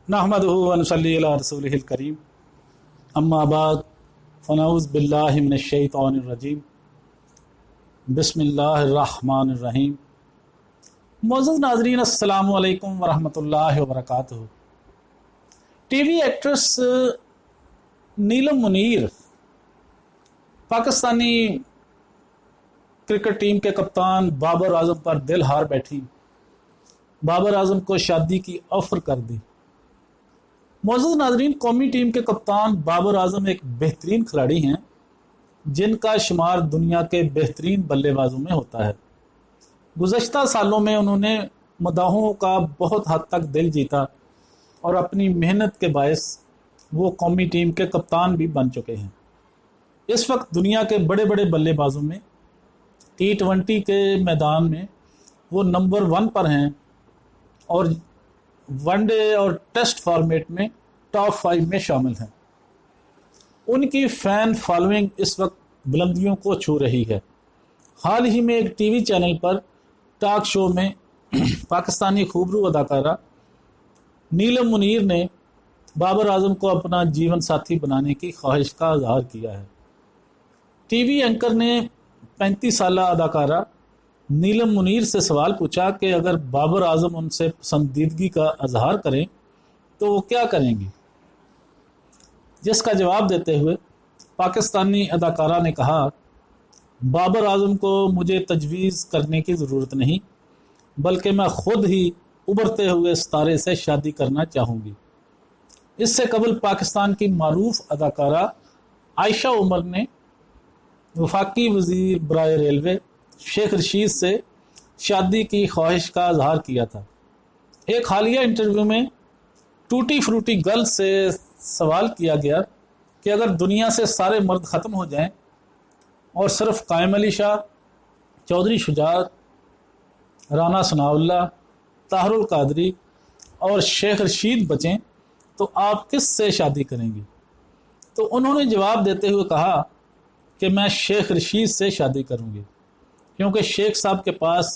नहमदुहु व नसल्ली अला रसूलिहिल करीम अम्मा बाद फ़नऊज़ु बिल्लाहि मिनश शैतानिर रजीम बिस्मिल्लाहिर रहमानिर रहीम। मौजूद नाज़रीन अस्सलामु अलैकुम व रहमतुल्लाहि व बरकातुहू। टीवी एक्ट्रेस नीलम मुनीर पाकिस्तानी क्रिकेट टीम के कप्तान बाबर आजम पर दिल हार बैठी, बाबर आजम को शादी की ऑफर कर दी। मौजूद नाजरीन, कौमी टीम के कप्तान बाबर आजम एक बेहतरीन खिलाड़ी हैं जिनका शुमार दुनिया के बेहतरीन बल्लेबाजों में होता है। गुज़श्ता सालों में उन्होंने मदाहों का बहुत हद तक दिल जीता और अपनी मेहनत के बायस वो कौमी टीम के कप्तान भी बन चुके हैं। इस वक्त दुनिया के बड़े बड़े बल्लेबाजों में T20 के मैदान में वो नंबर 1 पर हैं और वनडे और टेस्ट फॉर्मेट में टॉप 5 में शामिल हैं। उनकी फ़ैन फॉलोइंग इस वक्त बुलंदियों को छू रही है। हाल ही में एक टीवी चैनल पर टॉक शो में पाकिस्तानी खूबरू अदाकारा नीलम मुनीर ने बाबर आजम को अपना जीवन साथी बनाने की ख्वाहिश का इजहार किया है। टीवी एंकर ने 35 साला अदाकारा नीलम मुनीर से सवाल पूछा कि अगर बाबर आजम उनसे पसंदीदगी का इजहार करें तो वो क्या करेंगी, जिसका जवाब देते हुए पाकिस्तानी अदाकारा ने कहा, बाबर आजम को मुझे तजवीज़ करने की ज़रूरत नहीं, बल्कि मैं ख़ुद ही उभरते हुए सितारे से शादी करना चाहूँगी। इससे कबल पाकिस्तान की मारूफ अदाकारा आयशा उमर ने वफाकी वज़ीर बराए रेलवे शेख रशीद से शादी की ख्वाहिश का इजहार किया था। एक हालिया इंटरव्यू में टूटी फ्रूटी गर्ल से सवाल किया गया कि अगर दुनिया से सारे मर्द ख़त्म हो जाएं और सिर्फ कायम अली शाह, चौधरी शुजात, राना सनाउल्लाह, ताहरुल कादरी और शेख रशीद बचें तो आप किस से शादी करेंगी? तो उन्होंने जवाब देते हुए कहा कि मैं शेख रशीद से शादी करूंगी, क्योंकि शेख साहब के पास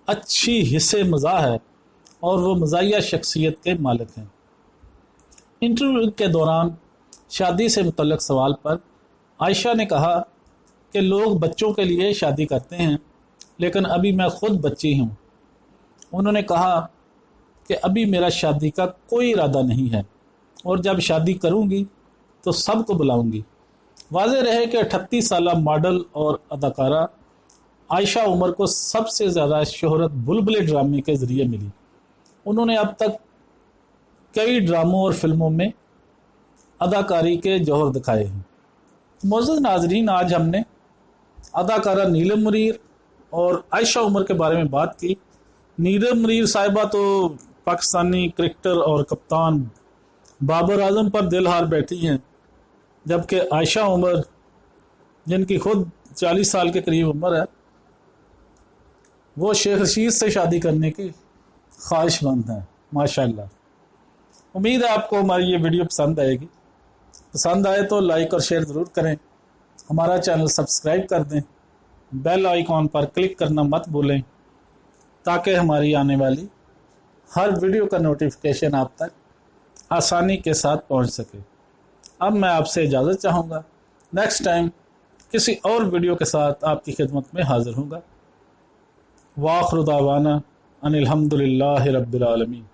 अच्छी हिस्से मज़ा है और वो मज़ाहिया शख्सियत के मालिक हैं। इंटरव्यू के दौरान शादी से मुतल्लिक़ सवाल पर आयशा ने कहा कि लोग बच्चों के लिए शादी करते हैं, लेकिन अभी मैं ख़ुद बच्ची हूँ। उन्होंने कहा कि अभी मेरा शादी का कोई इरादा नहीं है और जब शादी करूँगी तो सबको बुलाऊँगी। वाज़ेह रहे कि 38 साला मॉडल और अदाकारा आयशा उमर को सबसे ज़्यादा शोहरत बुलबुले ड्रामे के ज़रिए मिली। उन्होंने अब तक कई ड्रामों और फिल्मों में अदाकारी के जौहर दिखाए हैं। मौजूद नाजरीन, आज हमने अदाकारा नीलम मुनीर और आयशा उमर के बारे में बात की। नीलम मुनीर साहिबा तो पाकिस्तानी क्रिकेटर और कप्तान बाबर आजम पर दिल हार बैठी हैं, जबकि आयशा उमर, जिनकी खुद 40 साल के करीब उम्र है, वो शेख रशीद से शादी करने की ख्वाहिशमंद हैं। माशाअल्लाह। उम्मीद है आपको हमारी ये वीडियो पसंद आएगी। पसंद आए तो लाइक और शेयर ज़रूर करें, हमारा चैनल सब्सक्राइब कर दें, बेल आइकॉन पर क्लिक करना मत भूलें ताकि हमारी आने वाली हर वीडियो का नोटिफिकेशन आप तक आसानी के साथ पहुंच सके। अब मैं आपसे इजाज़त चाहूँगा। नेक्स्ट टाइम किसी और वीडियो के साथ आपकी खिदमत में हाज़िर होगा। वाखिर दावाना अनिल हम्दुलिल्लाहि रब्बिल आलमीन।